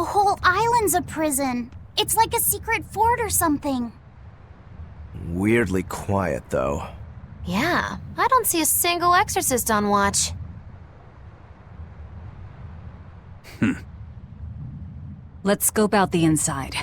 whole island's a prison. It's like a secret fort or something. Weirdly quiet, though. Yeah, I don't see a single exorcist on watch. Let's scope out the inside.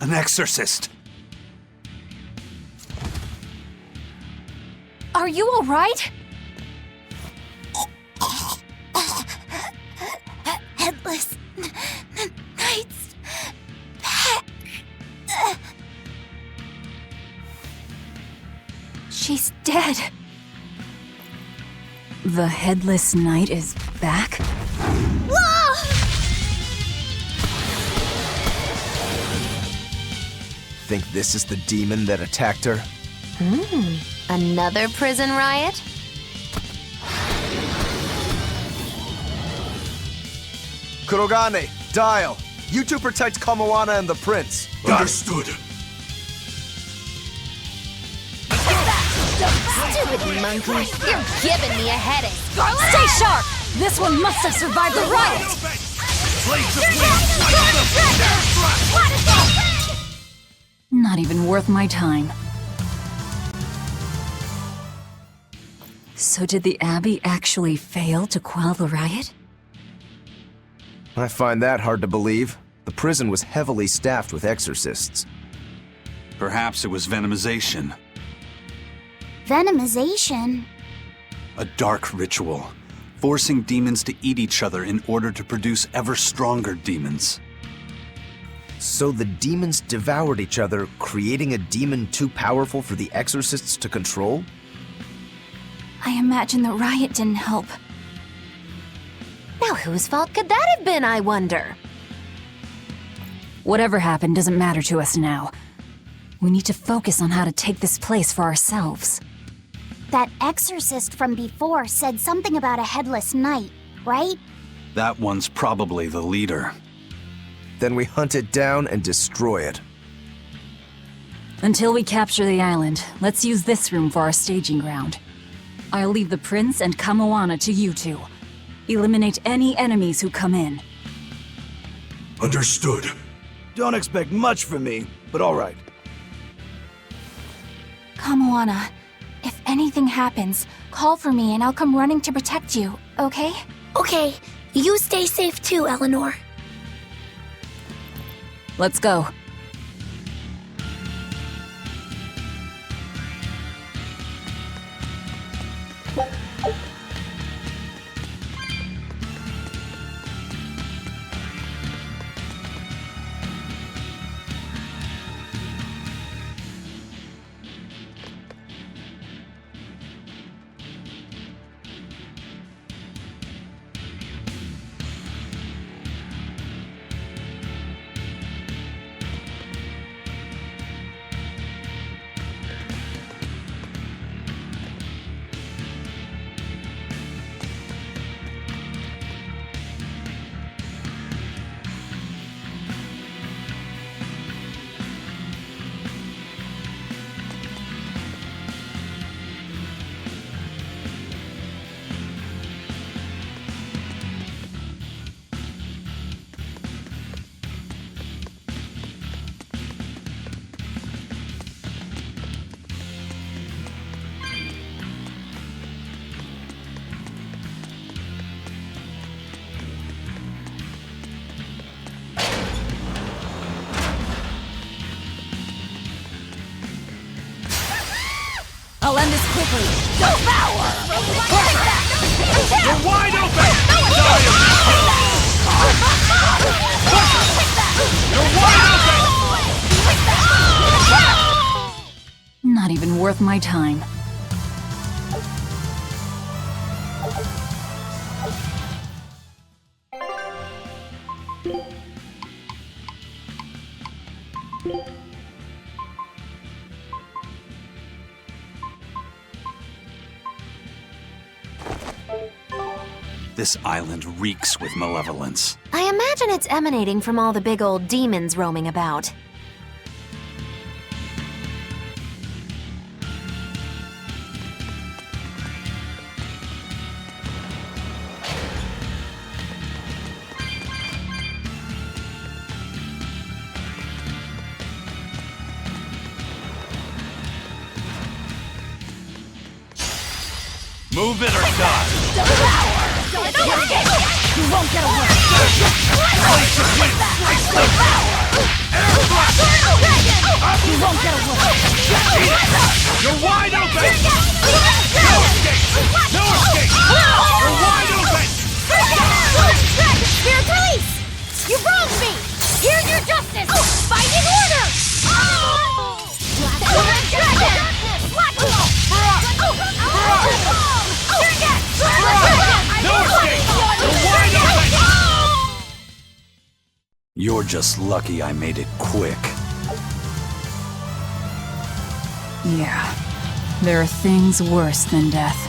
An exorcist! Are you alright? Headless Knight's back. She's dead. The Headless Knight is back? Whoa! Think this is the demon that attacked her? Another prison riot? Kurogane, Dial! You two protect Kamoana and the prince. Understood. Stupid monkey, you're giving me a headache. Stay sharp! This one must have survived the riot! Not even worth my time. So did the Abbey actually fail to quell the riot? I find that hard to believe. The prison was heavily staffed with exorcists. Perhaps it was venomization. Venomization? A dark ritual, forcing demons to eat each other in order to produce ever stronger demons. So the demons devoured each other, creating a demon too powerful for the exorcists to control? I imagine the riot didn't help. Now whose fault could that have been, I wonder? Whatever happened doesn't matter to us now. We need to focus on how to take this place for ourselves. That exorcist from before said something about a headless knight, right? That one's probably the leader. Then we hunt it down and destroy it. Until we capture the island, let's use this room for our staging ground. I'll leave the prince and Kamoana to you two. Eliminate any enemies who come in. Understood. Don't expect much from me, but all right. Kamoana, if anything happens, call for me and I'll come running to protect you, okay? Okay, you stay safe too, Eleanor. Let's go. I'll end this quickly. Devour! You're wide open! You're wide open! Not even worth my time. This island reeks with malevolence. I imagine it's emanating from all the big old demons roaming about. Move it or die! You won't get away! You won't get away! You're wide open! No escape! No escape! You're wide open! Spirit release! You wronged me! Here's your justice! Fighting order! Black Dragon! Black No escape! You're wide open! You're just lucky I made it quick. Yeah, there are things worse than death.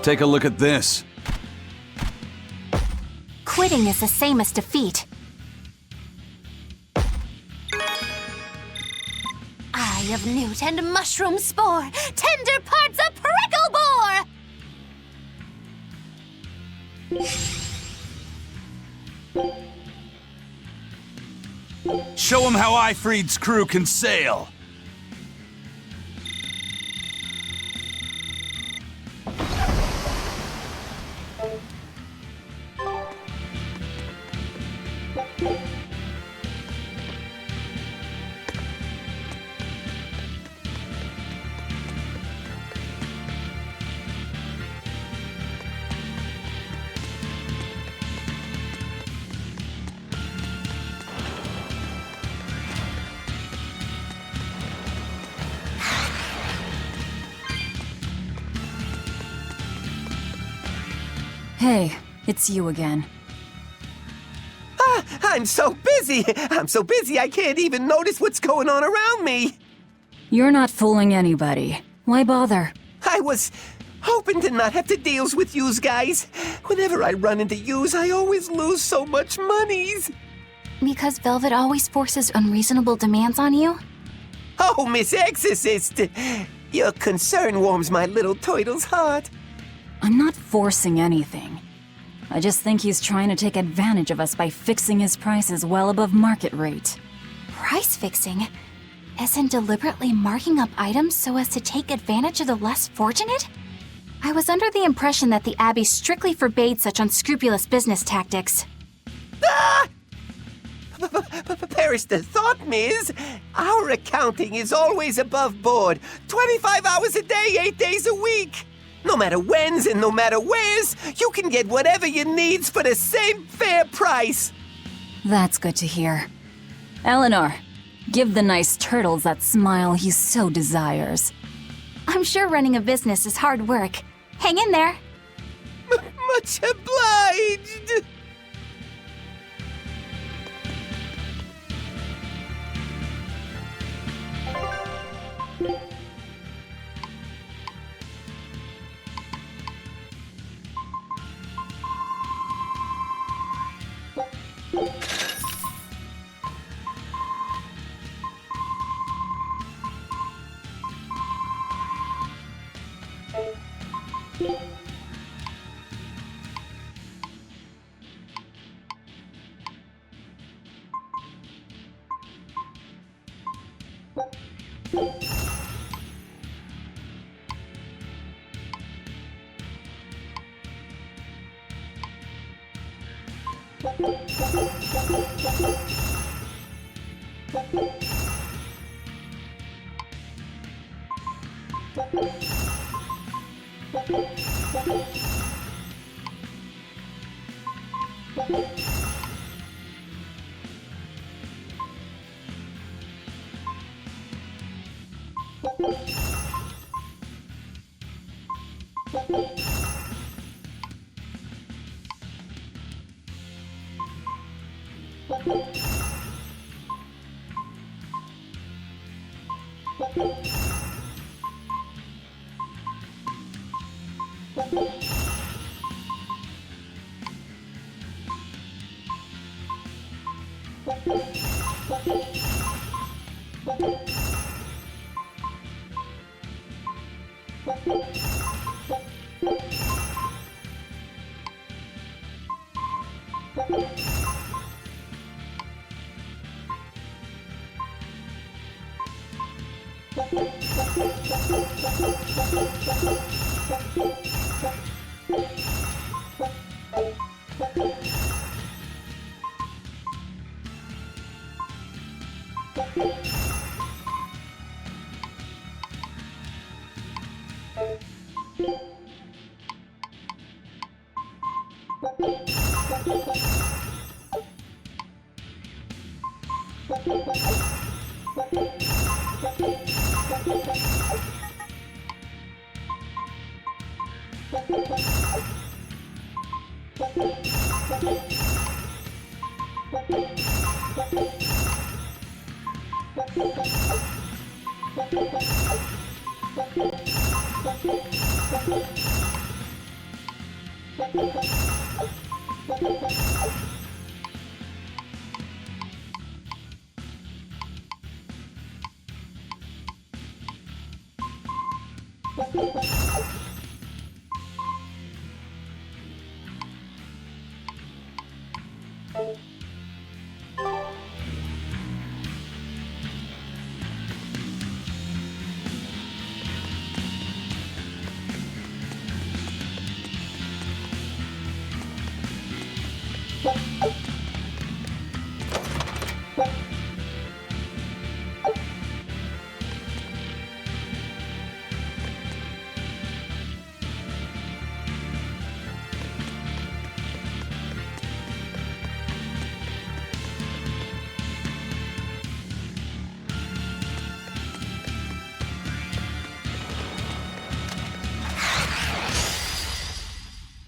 Take a look at this. Quitting is the same as defeat. Eye of newt and mushroom spore, tender parts of prickle bore! Show him how Ifried's crew can sail. Hey, it's you again. I'm so busy! I'm so busy I can't even notice what's going on around me! You're not fooling anybody. Why bother? I was hoping to not have to deal with yous guys. Whenever I run into yous, I always lose so much monies. Because Velvet always forces unreasonable demands on you? Oh, Miss Exorcist! Your concern warms my little turtle's heart. I'm not forcing anything. I just think he's trying to take advantage of us by fixing his prices well above market rate. Price fixing? As in deliberately marking up items so as to take advantage of the less fortunate? I was under the impression that the Abbey strictly forbade such unscrupulous business tactics. Ah! Perish the thought, Miss. Our accounting is always above board. 25 hours a day, 8 days a week. No matter whens and no matter wheres, you can get whatever you needs for the same fair price. That's good to hear. Eleanor, give the nice turtles that smile he so desires. I'm sure running a business is hard work. Hang in there. Much obliged.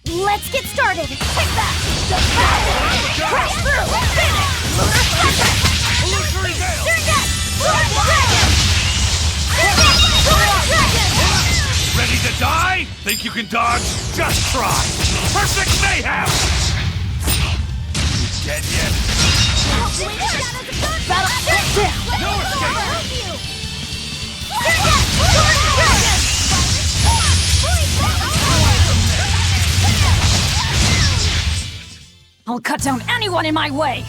Let's get started! Take that! Crash through! Finish! Lunar Flasher! Illusory Veil! Dragon! Blood Dragon! Blood Dragon! Ready to die? Think you can dodge? Just try! Perfect Mayhem! You dead yet? Battle! No escape! Blood Dragon! I'll cut down anyone in my way!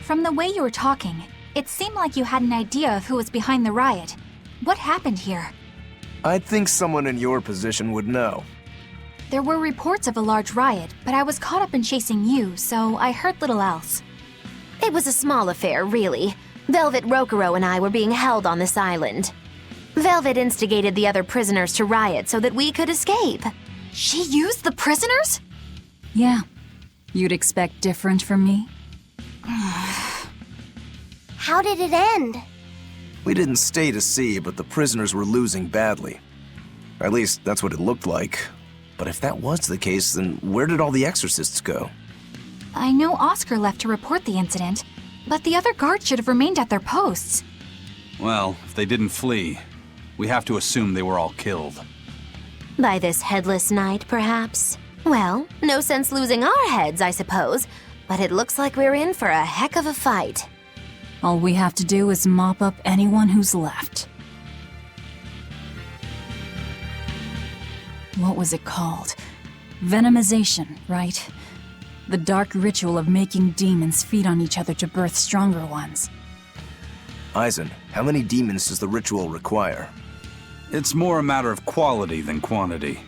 From the way you were talking, it seemed like you had an idea of who was behind the riot. What happened here? I'd think someone in your position would know. There were reports of a large riot, but I was caught up in chasing you, so I heard little else. It was a small affair, really. Velvet Crowe and I were being held on this island. Velvet instigated the other prisoners to riot so that we could escape. She used the prisoners? Yeah. You'd expect different from me? How did it end? We didn't stay to see, but the prisoners were losing badly. At least, that's what it looked like. But if that was the case, then where did all the exorcists go? I know Oscar left to report the incident, but the other guards should have remained at their posts. Well, if they didn't flee, we have to assume they were all killed. By this headless knight, perhaps? Well, no sense losing our heads, I suppose, but it looks like we're in for a heck of a fight. All we have to do is mop up anyone who's left. What was it called? Venomization, right? The dark ritual of making demons feed on each other to birth stronger ones. Eisen, how many demons does the ritual require? It's more a matter of quality than quantity.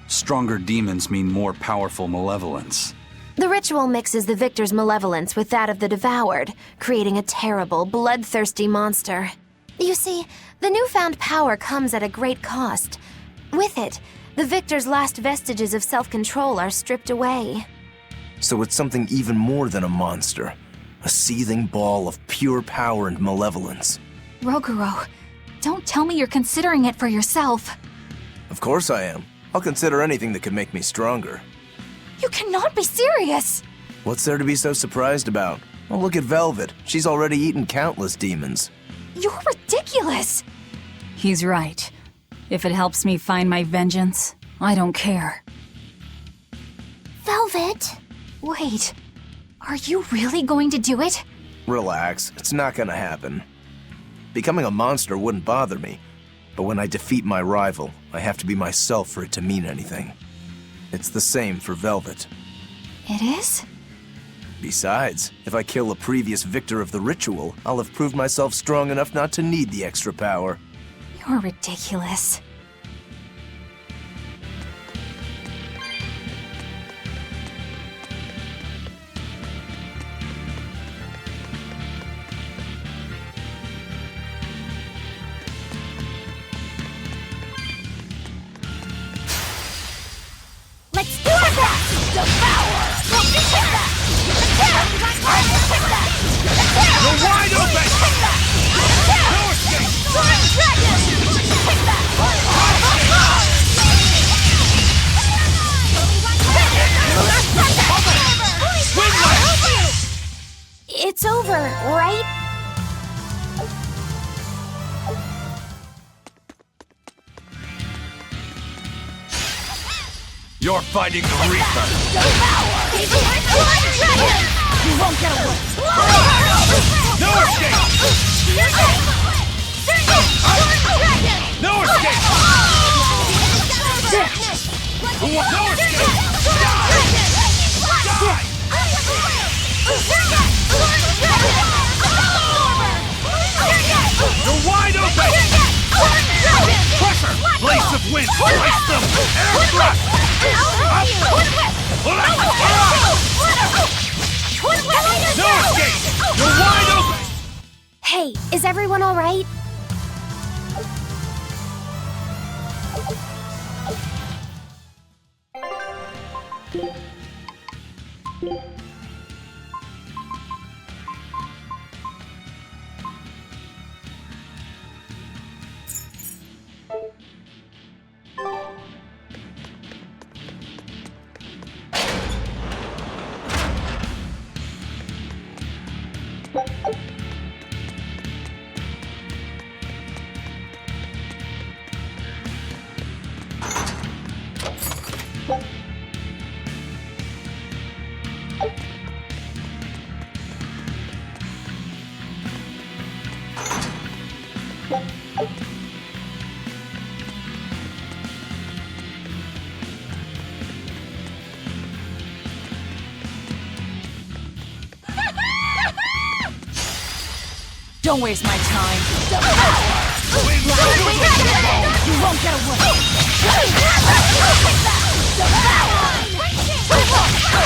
Stronger demons mean more powerful malevolence. The ritual mixes the victor's malevolence with that of the devoured, creating a terrible, bloodthirsty monster. You see, the newfound power comes at a great cost. With it, the victor's last vestiges of self-control are stripped away. So it's something even more than a monster. A seething ball of pure power and malevolence. Roguro, don't tell me you're considering it for yourself. Of course I am. I'll consider anything that could make me stronger. You cannot be serious! What's there to be so surprised about? Well, look at Velvet. She's already eaten countless demons. You're ridiculous! He's right. If it helps me find my vengeance, I don't care. Velvet? Wait, are you really going to do it? Relax, it's not gonna happen. Becoming a monster wouldn't bother me, but when I defeat my rival, I have to be myself for it to mean anything. It's the same for Velvet. It is? Besides, if I kill a previous victor of the ritual, I'll have proved myself strong enough not to need the extra power. You're ridiculous. Let's do it! Devour! Take that! Take that! You're wide open! No escape! Soaring dragon! Take that! It's over, right? You're fighting the Reaper! You won't get away! No escape! No escape! No escape! Die! You're wide open! Pressure! Blaze of wind! Slice them! Air thrust! No escape! You're wide open! Hey, is everyone all right? Don't waste my time. You won't get away!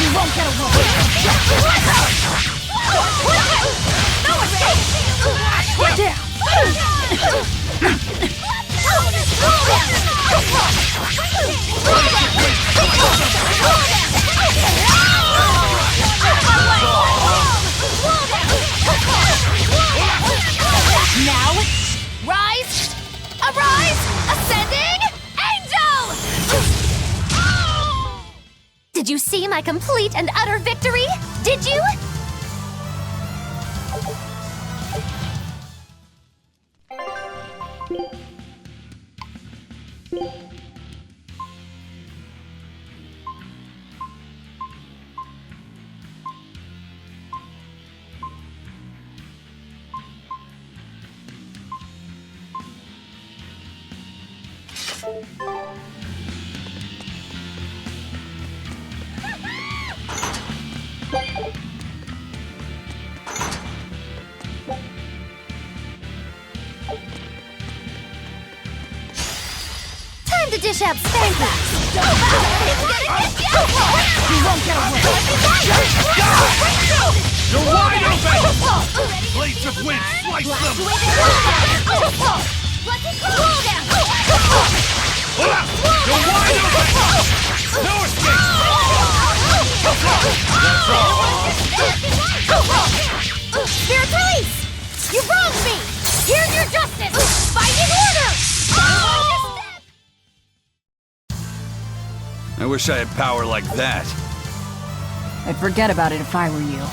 You won't get away! No escape! Get down! Now, rise! Arise! Ascending! Angel! Did you see my complete and utter victory? Did you? Time to dish out spankings! You're wide open! Blades of wind, slice them! Hold up! You're wide open! No escape! That's all! Spirit release! You wronged me! Here's your justice! Fight in order! I wish I had power like that. I'd forget about it if I were you.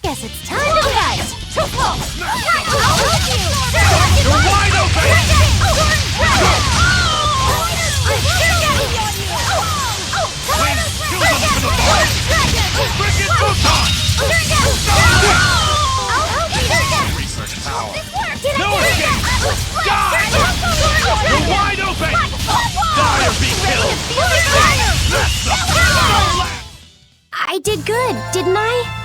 Guess it's time to fight! Too close! I'll help you! You're wide open! Wind, kill them to the bone! Frickin' Photon! Research power! No escape! Die! You're wide open! Die or be killed! That's the last! I did good, didn't I?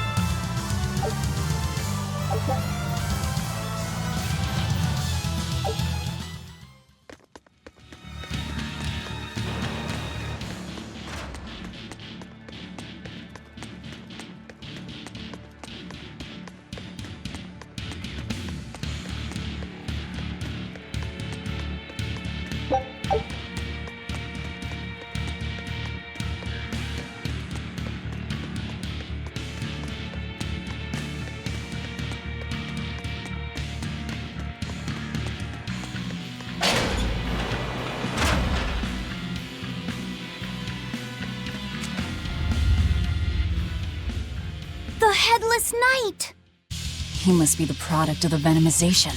The Headless Knight! He must be the product of the venomization.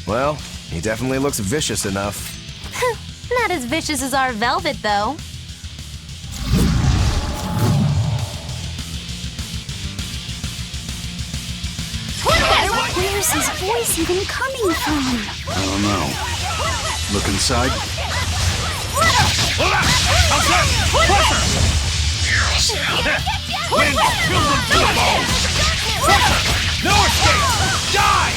Well, he definitely looks vicious enough. Not as vicious as our Velvet, though. Where's his voice even coming from? I don't know. Look inside. Hold up! Outside! Pressure! Wind, kill them to the bone! Pressure! No escape! Die!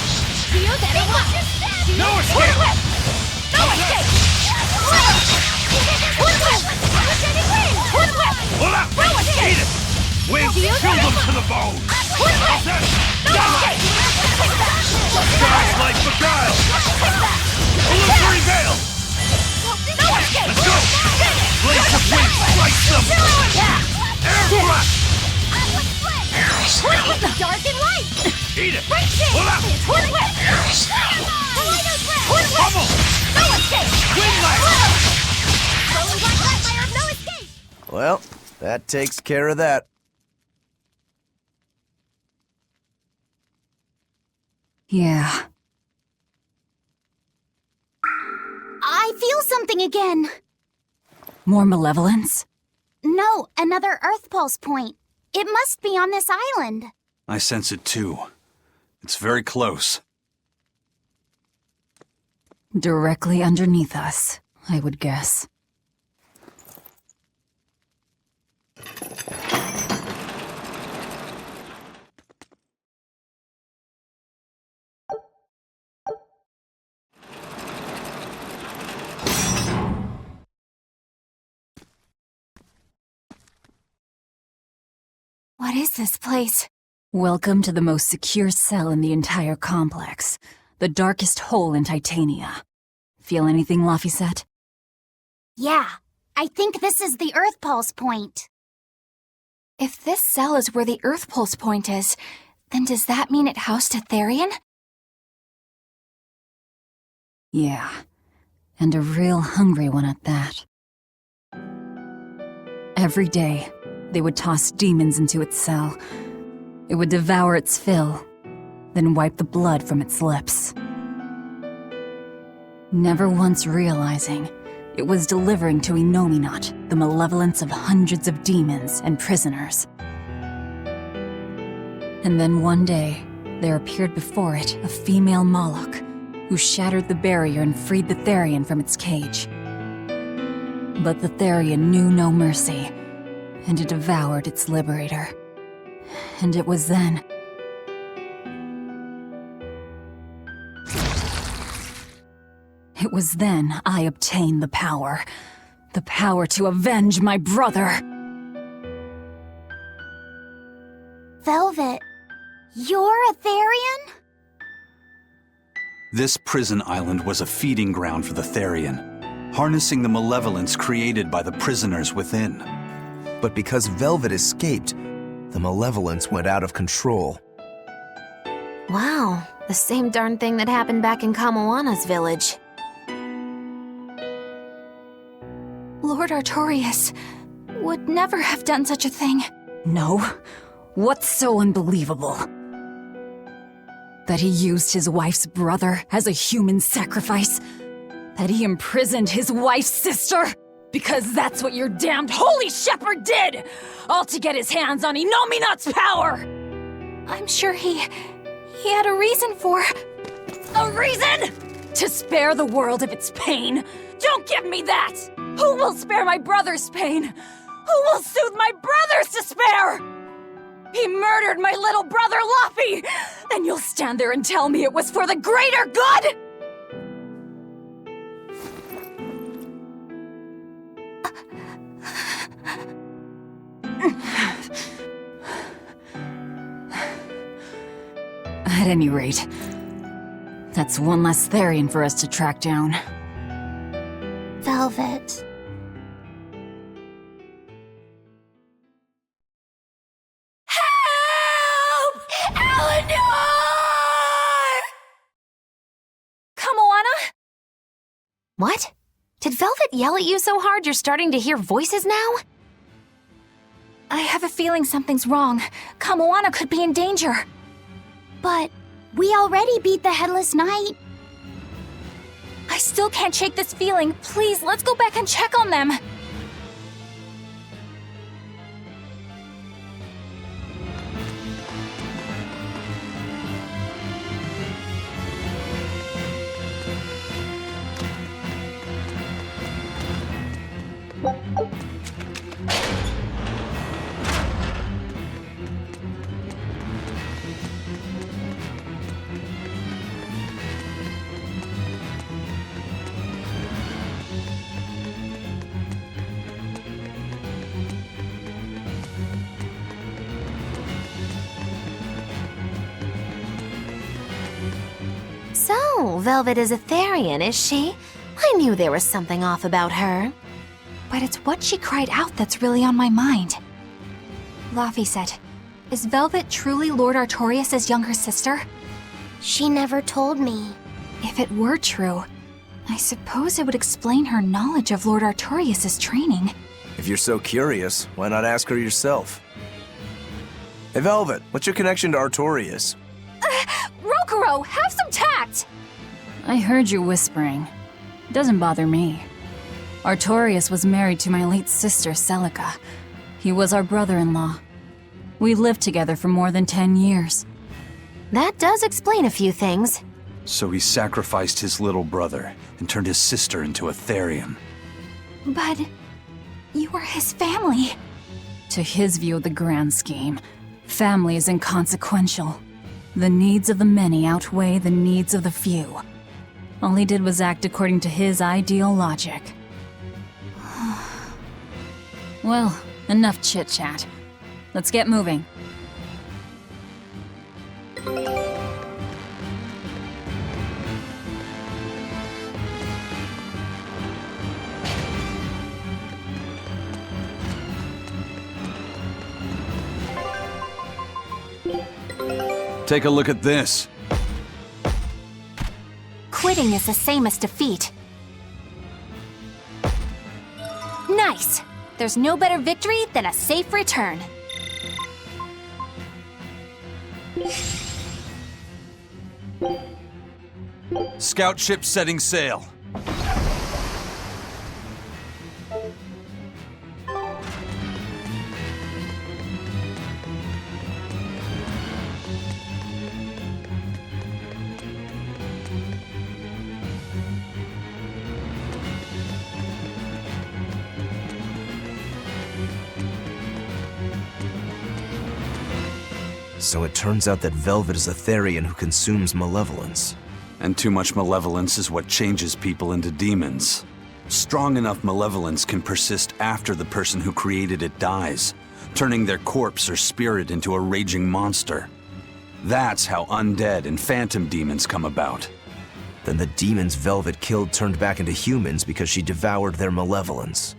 No escape! Hold up! Eat it! Wind, kill them to the bone! Outside! Die! Guys like beguile! Illusory veil! Let's go! Blades of wind, strike them! Air blast! Dark and light! Eat it! Hold up! Pummel! Wind lash! Well, that takes care of that. Yeah. I feel something again. More malevolence? No, another Earth Pulse point. It must be on this island. I sense it too. It's very close. Directly underneath us, I would guess. What is this place? Welcome to the most secure cell in the entire complex. The darkest hole in Titania. Feel anything, Laphicet? Yeah, I think this is the Earth Pulse point. If this cell is where the Earth Pulse point is, then does that mean it housed a Therian? Yeah, and a real hungry one at that. Every day, they would toss demons into its cell. It would devour its fill, then wipe the blood from its lips. Never once realizing, it was delivering to Inominat the malevolence of hundreds of demons and prisoners. And then one day, there appeared before it a female Moloch, who shattered the barrier and freed the Therian from its cage. But the Therian knew no mercy, and it devoured its liberator. And it was then... It was then I obtained the power. The power to avenge my brother! Velvet, you're a Therian? This prison island was a feeding ground for the Therian, harnessing the malevolence created by the prisoners within. But because Velvet escaped, the malevolence went out of control. Wow, the same darn thing that happened back in Kamoana's village. Lord Artorius would never have done such a thing. No? What's so unbelievable? That he used his wife's brother as a human sacrifice? That he imprisoned his wife's sister? Because that's what your damned holy shepherd did! All to get his hands on Inominat's power! I'm sure he had a reason for... A reason? To spare the world of its pain? Don't give me that! Who will spare my brother's pain? Who will soothe my brother's despair? He murdered my little brother, Laphie! And you'll stand there and tell me it was for the greater good?! At any rate, that's one less Therian for us to track down. Velvet. Help! Eleanor! Kamoana? What? Did Velvet yell at you so hard you're starting to hear voices now? I have a feeling something's wrong. Kamoana could be in danger. But we already beat the Headless Knight. I still can't shake this feeling. Please, let's go back and check on them. So, Velvet is a Therian, is she? I knew there was something off about her. But it's what she cried out that's really on my mind. Laphicet, is Velvet truly Lord Artorius' younger sister? She never told me. If it were true, I suppose it would explain her knowledge of Lord Artorius' training. If you're so curious, why not ask her yourself? Hey, Velvet, what's your connection to Artorius? Rokuro, have some tact! I heard you whispering. Doesn't bother me. Artorius was married to my late sister, Celica. He was our brother-in-law. We lived together for more than 10 years. That does explain a few things. So he sacrificed his little brother and turned his sister into a Therian. But you were his family. To his view of the grand scheme, family is inconsequential. The needs of the many outweigh the needs of the few. All he did was act according to his ideal logic. Well, enough chit-chat. Let's get moving. Take a look at this. Quitting is the same as defeat. Nice! There's no better victory than a safe return. Scout ship setting sail. So it turns out that Velvet is a Therian who consumes malevolence. And too much malevolence is what changes people into demons. Strong enough malevolence can persist after the person who created it dies, turning their corpse or spirit into a raging monster. That's how undead and phantom demons come about. Then the demons Velvet killed turned back into humans because she devoured their malevolence.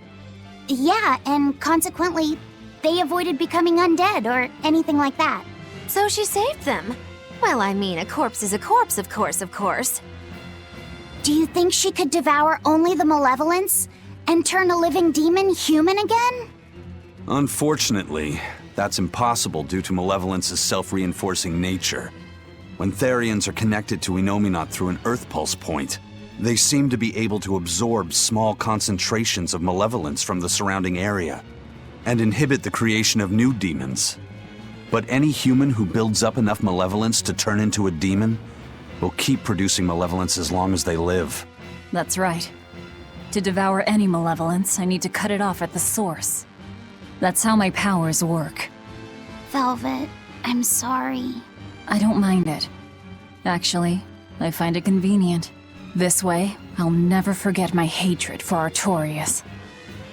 Yeah, and consequently, they avoided becoming undead or anything like that. So she saved them. Well, I mean, a corpse is a corpse, of course. Do you think she could devour only the malevolence and turn a living demon human again? Unfortunately, that's impossible due to malevolence's self-reinforcing nature. When Therians are connected to Enominat through an Earth Pulse point, they seem to be able to absorb small concentrations of malevolence from the surrounding area and inhibit the creation of new demons. But any human who builds up enough malevolence to turn into a demon will keep producing malevolence as long as they live. That's right. To devour any malevolence, I need to cut it off at the source. That's how my powers work. Velvet, I'm sorry. I don't mind it. Actually, I find it convenient. This way, I'll never forget my hatred for Artorias.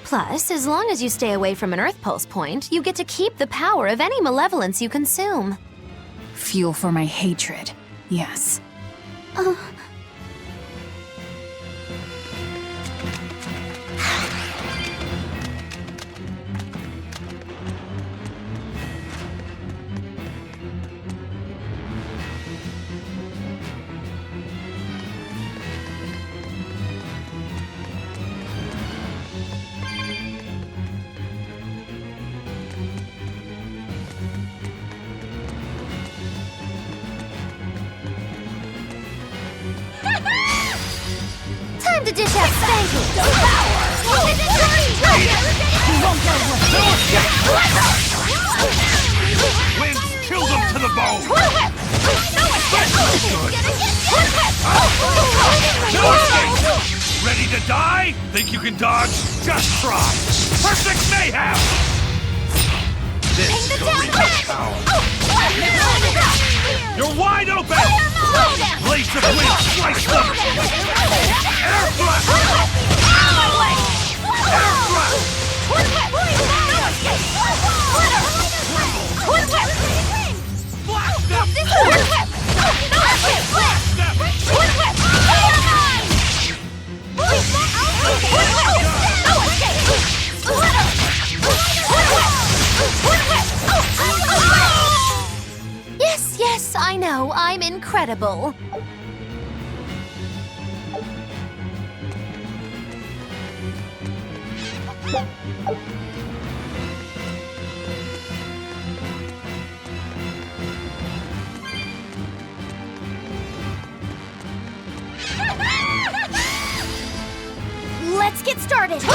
Plus, as long as you stay away from an Earth Pulse point, you get to keep the power of any malevolence you consume. Fuel for my hatred, yes. Time to dish out spanking! Winds chilled them to the bone! No escape! Ready to die? Think you can dodge? Just try! Perfect mayhem! This shall reach its power. You're wide open! Blades of wind, slice them! Air thrust! Air thrust! Blast them! Yes, I know, I'm incredible. Let's get started! Eat it!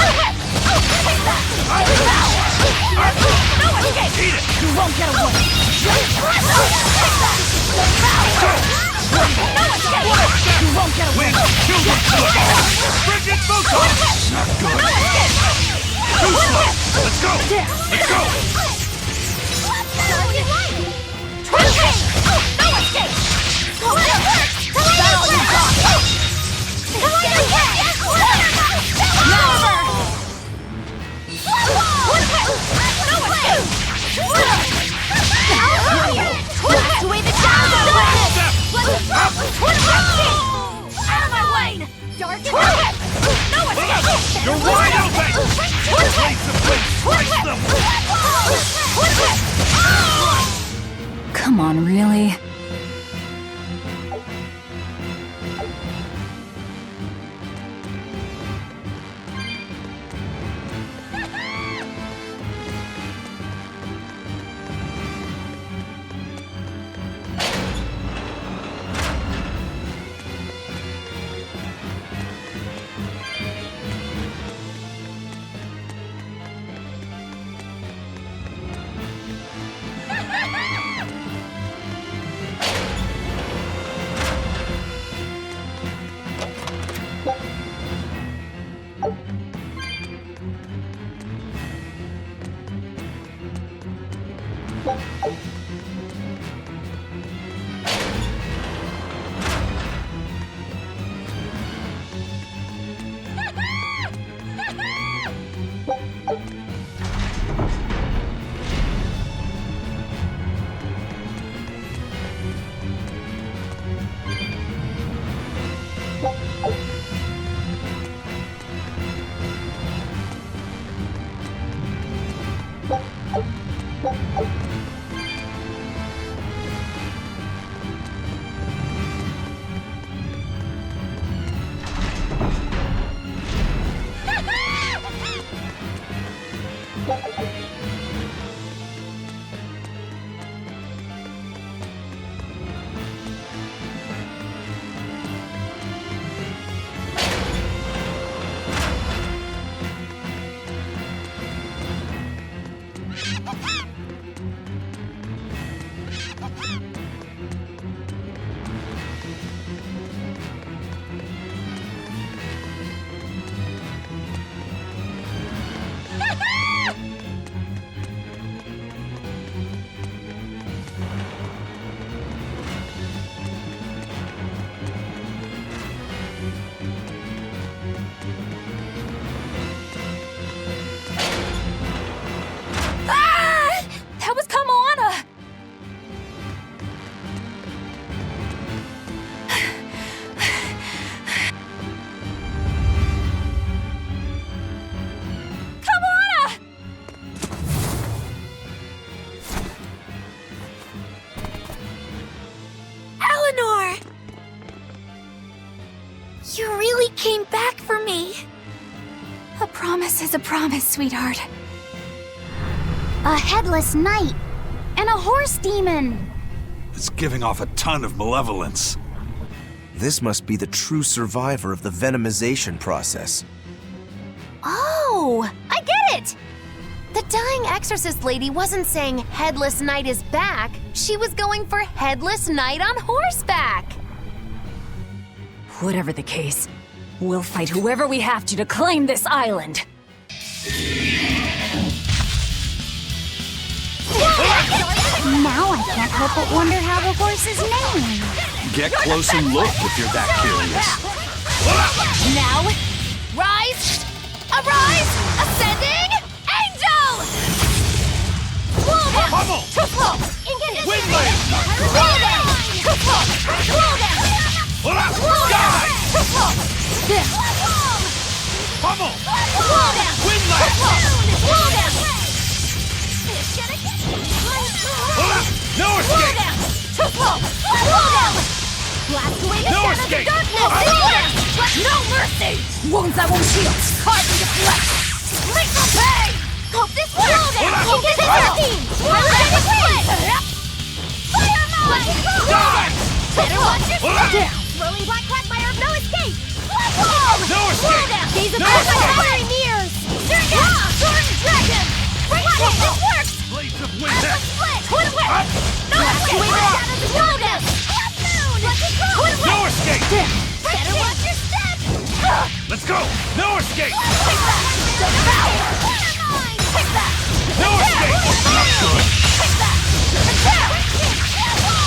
You won't get away! You won't get away! Wind chilled them to the bone! Frigid photon! Not good! Too slow! Let's go! Let's go! You're wide open! Blades of wind, slice them! Come on, really? Came back for me. A promise is a promise, sweetheart. A headless knight and a horse demon. It's giving off a ton of malevolence. This must be the true survivor of the venomization process. Oh, I get it! The dying exorcist lady wasn't saying Headless Knight is back. She was going for Headless Knight on horseback. Whatever the case, we'll fight whoever we have to claim this island. Now I can't help but wonder how the horse is named. Get close and look if you're that curious. Now, rise, arise, ascending, angel! Pummel! Wind blade! Die! Pummel! Wind blade! No escape! No escape! No mercy! Wounds that won't heal, carve into flesh. Lethal pain! Hope this works! Get this team! Die! Better watch your step! Rolling black quagmire of no escape! No escape! Gaze of No my escape! fiery mirrors! Sword dragon! Hope this works! Blades of wind X! Twin whip! No escape! Shadows of darkness! No escape! Better watch your step! Let's go! No escape! No escape!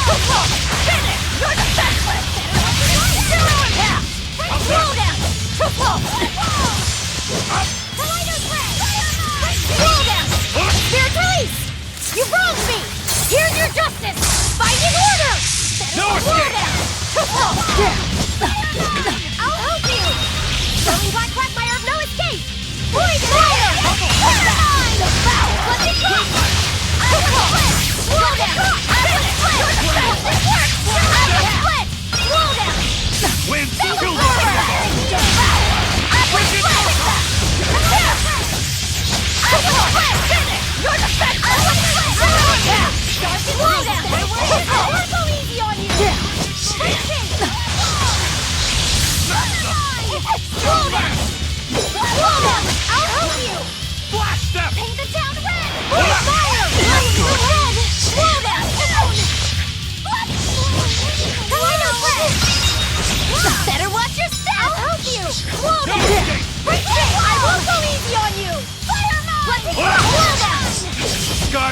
Not good! Finish! You're defenseless! Zero impact! Roll down! Roll down! Spirit release! You wronged me! Here's your justice! Fight in order! No escape! I'll help you! Rolling black quagmire of no escape! Poison fire!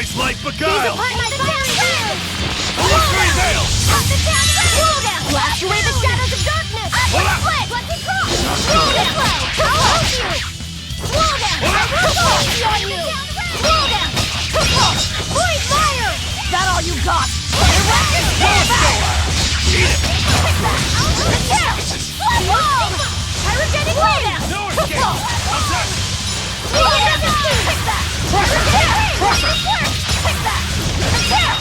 Disguise like He's beguile! upon my fiery wheels! Illusory veil! Cut the town red! Blow down! Blast away the shadows of darkness! Hold up! Split! Let's be crossed! Blow down! I'll help you! Blow down! I'll easy on you! Blow down! Blade fire! That all you got? Erect and stand back! Eat it! Attack! Blood bomb! Pyrogenic blow down! No escape! How's that? Blow down! Take that! Attack! Take that! Attack!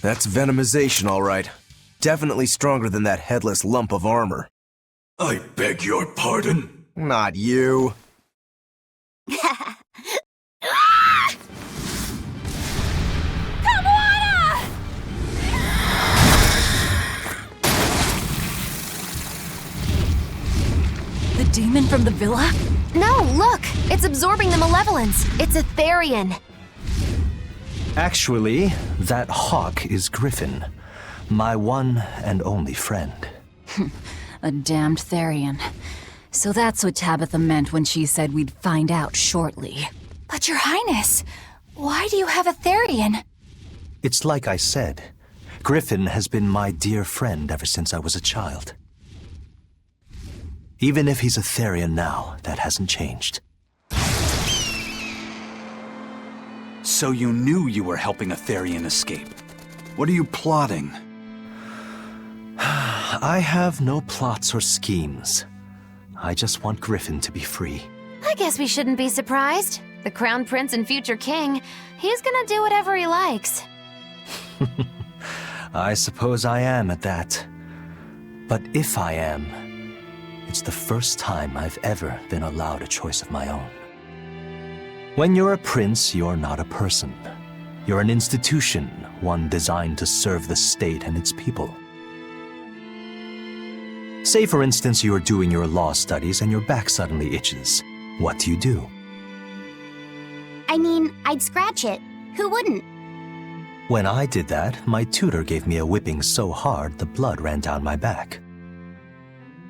That's venomization, all right. Definitely stronger than that headless lump of armor. I beg your pardon? Not you. The demon from the villa? No, look! It's absorbing the malevolence. It's a Therian. Actually, that hawk is Griffin, my one and only friend. A damned Therian. So that's what Tabitha meant when she said we'd find out shortly. But Your Highness, why do you have a Therian? It's like I said, Griffin has been my dear friend ever since I was a child. Even if he's a Therian now, that hasn't changed. So you knew you were helping a Therian escape. What are you plotting? I have no plots or schemes. I just want Griffin to be free. I guess we shouldn't be surprised. The Crown Prince and future king, he's gonna do whatever he likes. I suppose I am at that. But if I am, it's the first time I've ever been allowed a choice of my own. When you're a prince, you're not a person. You're an institution, one designed to serve the state and its people. Say, for instance, you're doing your law studies and your back suddenly itches. What do? I mean, I'd scratch it. Who wouldn't? When I did that, my tutor gave me a whipping so hard the blood ran down my back.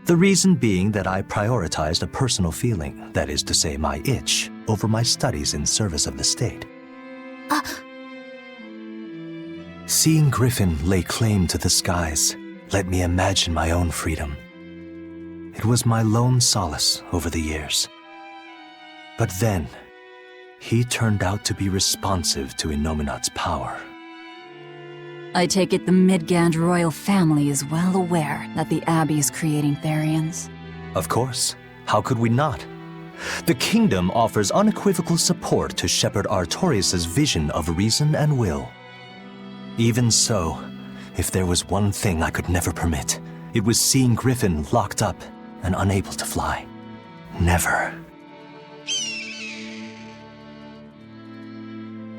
The reason being that I prioritized a personal feeling, that is to say my itch, over my studies in service of the state. Seeing Griffin lay claim to the skies let me imagine my own freedom. It was my lone solace over the years. But then, he turned out to be responsive to Innominat's power. I take it the Midgand royal family is well aware that the Abbey is creating Therians. Of course. How could we not? The kingdom offers unequivocal support to Shepherd Artorius' vision of reason and will. Even so, if there was one thing I could never permit, it was seeing Griffin locked up and unable to fly. Never.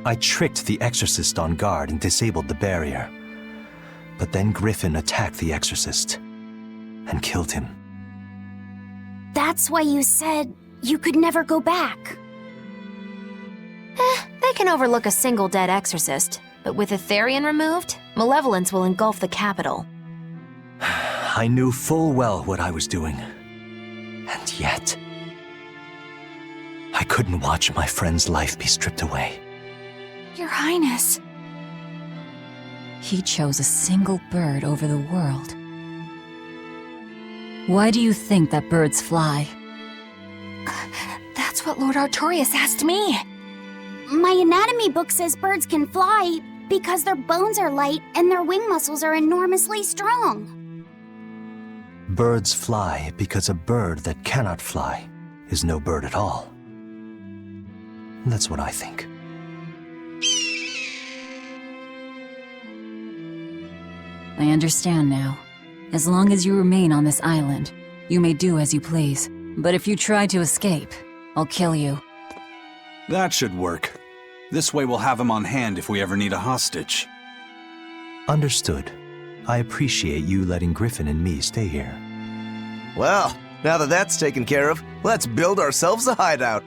I tricked the Exorcist on guard and disabled the barrier. But then Griffin attacked the Exorcist and killed him. That's why you said you could never go back. They can overlook a single dead exorcist, but with a Therian removed, malevolence will engulf the capital. I knew full well what I was doing. And yet, I couldn't watch my friend's life be stripped away. Your Highness. He chose a single bird over the world. Why do you think that birds fly? That's what Lord Artorius asked me. My anatomy book says birds can fly because their bones are light and their wing muscles are enormously strong. Birds fly because a bird that cannot fly is no bird at all. That's what I think. I understand now. As long as you remain on this island, you may do as you please. But if you try to escape, I'll kill you. That should work. This way we'll have him on hand if we ever need a hostage. Understood. I appreciate you letting Griffin and me stay here. Well, now that that's taken care of, let's build ourselves a hideout.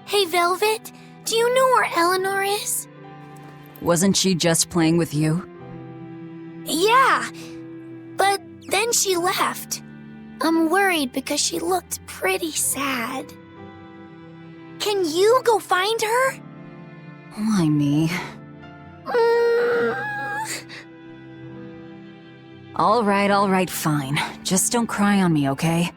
Hey, Velvet, do you know where Eleanor is? Wasn't she just playing with you? Yeah, but then she left. I'm worried because she looked pretty sad. Can you go find her? Why me? All right, fine. Just don't cry on me, okay?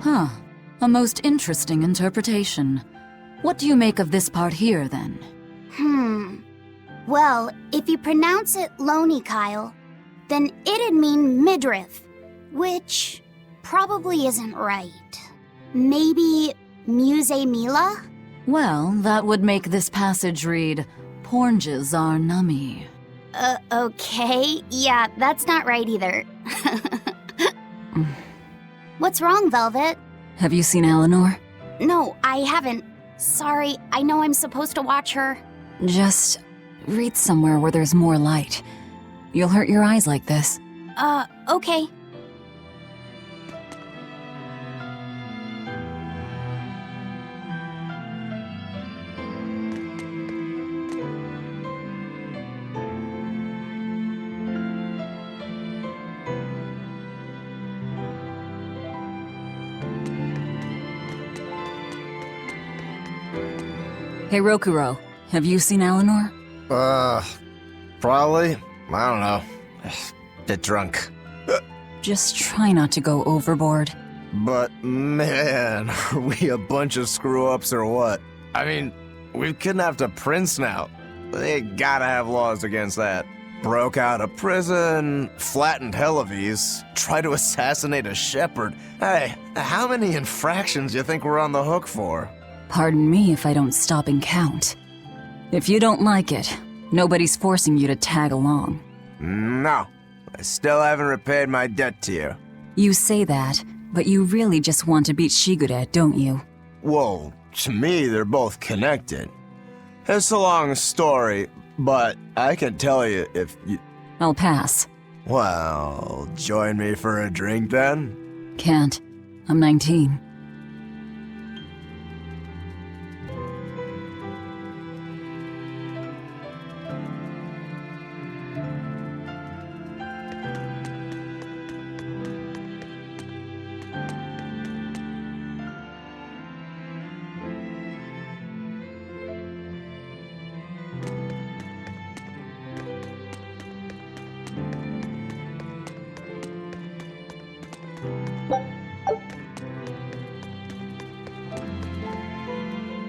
Huh. A most interesting interpretation. What do you make of this part here, then? Well, if you pronounce it Loney Kyle, then it'd mean midriff, which probably isn't right. Maybe Muse Mila? Well, that would make this passage read, Pornges are nummy. Okay. Yeah, that's not right either. What's wrong, Velvet? Have you seen Eleanor? No, I haven't. Sorry, I know I'm supposed to watch her. Just read somewhere where there's more light. You'll hurt your eyes like this. Okay. Hey, Rokuro, have you seen Eleanor? Probably. I don't know. Bit drunk. Just try not to go overboard. But man, are we a bunch of screw-ups or what? I mean, we've kidnapped a prince now. They gotta have laws against that. Broke out of prison, flattened Helives, tried to assassinate a shepherd. Hey, how many infractions do you think we're on the hook for? Pardon me if I don't stop and count. If you don't like it, nobody's forcing you to tag along. No, I still haven't repaid my debt to you. You say that, but you really just want to beat Shigure, don't you? Whoa, to me they're both connected. It's a long story, but I can tell you if you... I'll pass. Well, join me for a drink then? Can't. I'm 19.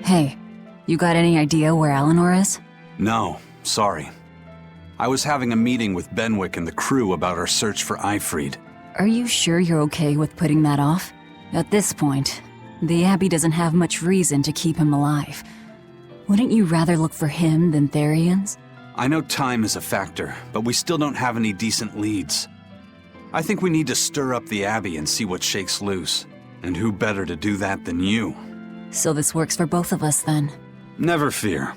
Hey, you got any idea where Eleanor is? No, sorry. I was having a meeting with Benwick and the crew about our search for Ifrid. Are you sure you're okay with putting that off? At this point, the Abbey doesn't have much reason to keep him alive. Wouldn't you rather look for him than Therians? I know time is a factor, but we still don't have any decent leads. I think we need to stir up the Abbey and see what shakes loose. And who better to do that than you? So this works for both of us then. Never fear.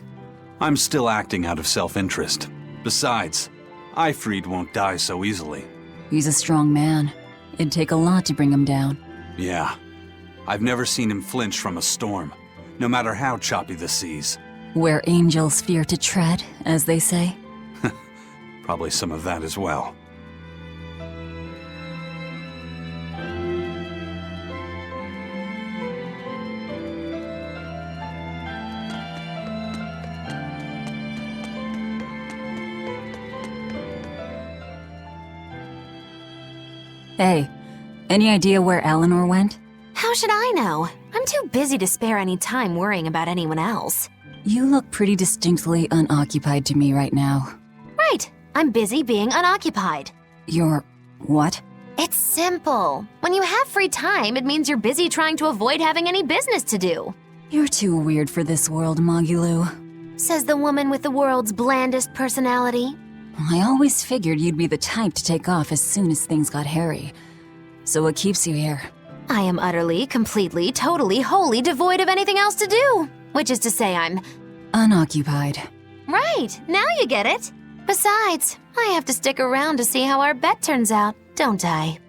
I'm still acting out of self-interest. Besides, Ifrid won't die so easily. He's a strong man. It'd take a lot to bring him down. Yeah. I've never seen him flinch from a storm, no matter how choppy the seas. Where angels fear to tread, as they say. Probably some of that as well. Hey, any idea where Eleanor went? How should I know? I'm too busy to spare any time worrying about anyone else. You look pretty distinctly unoccupied to me right now. Right, I'm busy being unoccupied. You're... what? It's simple. When you have free time, it means you're busy trying to avoid having any business to do. You're too weird for this world, Magilou. Says the woman with the world's blandest personality. I always figured you'd be the type to take off as soon as things got hairy. So what keeps you here? I am utterly, completely, totally, wholly devoid of anything else to do. Which is to say I'm... unoccupied. Right, now you get it. Besides, I have to stick around to see how our bet turns out, don't I?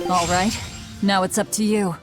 All right, now it's up to you.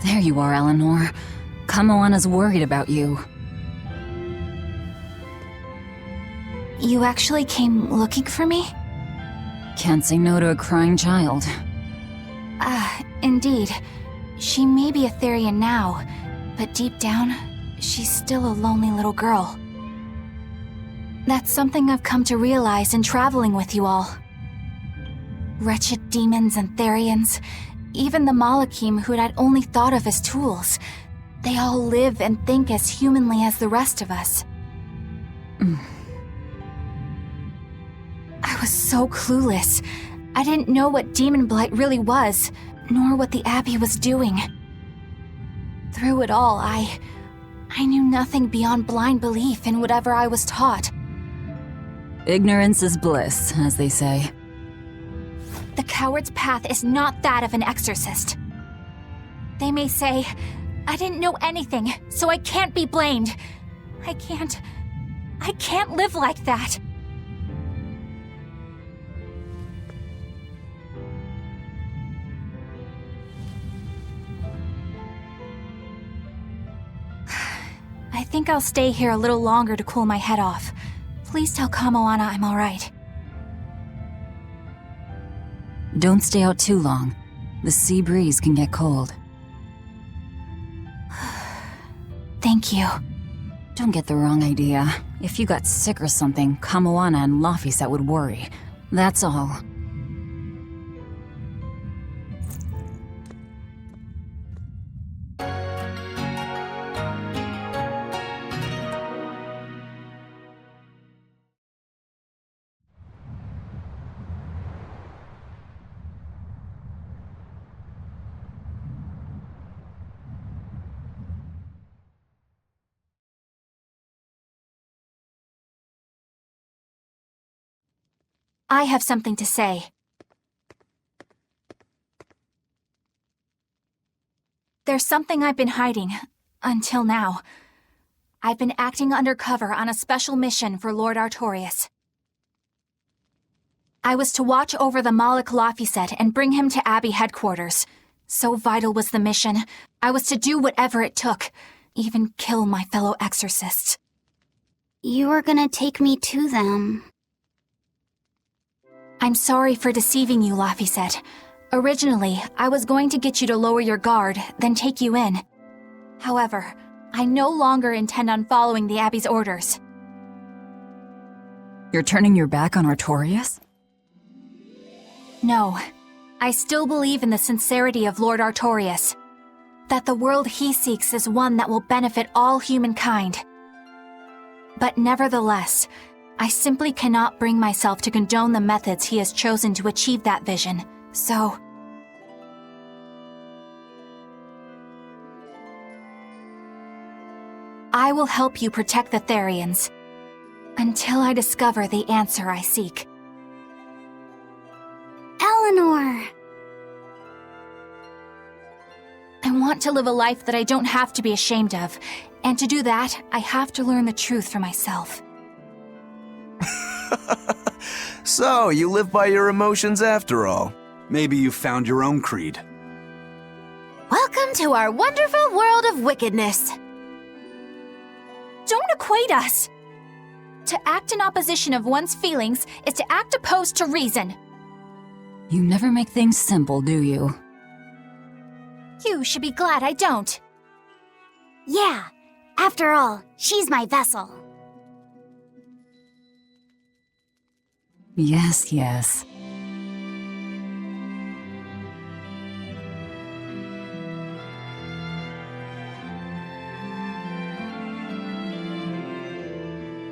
There you are, Eleanor. Kamoana's worried about you. You actually came looking for me? Can't say no to a crying child. Indeed. She may be a Therian now, but deep down, she's still a lonely little girl. That's something I've come to realize in traveling with you all. Wretched demons and Therians, even the Malakim who I'd only thought of as tools, they all live and think as humanly as the rest of us. I was so clueless. I didn't know what demon blight really was, nor what the Abbey was doing. Through it all, I knew nothing beyond blind belief in whatever I was taught. Ignorance is bliss, as they say. The coward's path is not that of an exorcist. They may say, I didn't know anything, so I can't be blamed. I can't live like that. I think I'll stay here a little longer to cool my head off. Please tell Kamoana I'm alright. Don't stay out too long. The sea breeze can get cold. Thank you. Don't get the wrong idea. If you got sick or something, Kamoana and Laphicet would worry. That's all. I have something to say. There's something I've been hiding, until now. I've been acting undercover on a special mission for Lord Artorias. I was to watch over the Malik Laphicet and bring him to Abbey headquarters. So vital was the mission, I was to do whatever it took, even kill my fellow exorcists. You were gonna take me to them. I'm sorry for deceiving you, Laphicet. Originally, I was going to get you to lower your guard, then take you in. However, I no longer intend on following the Abbey's orders. You're turning your back on Artorias? No. I still believe in the sincerity of Lord Artorias. That the world he seeks is one that will benefit all humankind. But nevertheless, I simply cannot bring myself to condone the methods he has chosen to achieve that vision, so... I will help you protect the Therians, until I discover the answer I seek. Eleanor! I want to live a life that I don't have to be ashamed of, and to do that, I have to learn the truth for myself. So, you live by your emotions after all. Maybe you found your own creed. Welcome to our wonderful world of wickedness. Don't equate us! To act in opposition of one's feelings is to act opposed to reason. You never make things simple, do you? You should be glad I don't. Yeah, after all, she's my vessel. Yes, yes.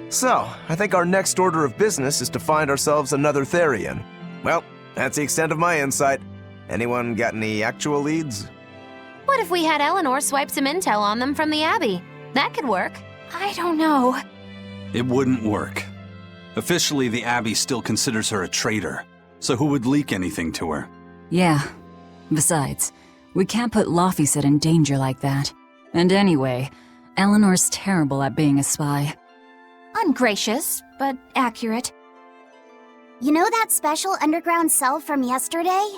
So, I think our next order of business is to find ourselves another Therian. Well, that's the extent of my insight. Anyone got any actual leads? What if we had Eleanor swipe some intel on them from the Abbey? That could work. I don't know. It wouldn't work. Officially, the Abbey still considers her a traitor, so who would leak anything to her? Yeah. Besides, we can't put Laphicet in danger like that. And anyway, Eleanor's terrible at being a spy. Ungracious, but accurate. You know that special underground cell from yesterday?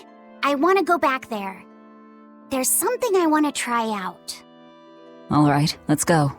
I want to go back there. There's something I want to try out. All right, let's go.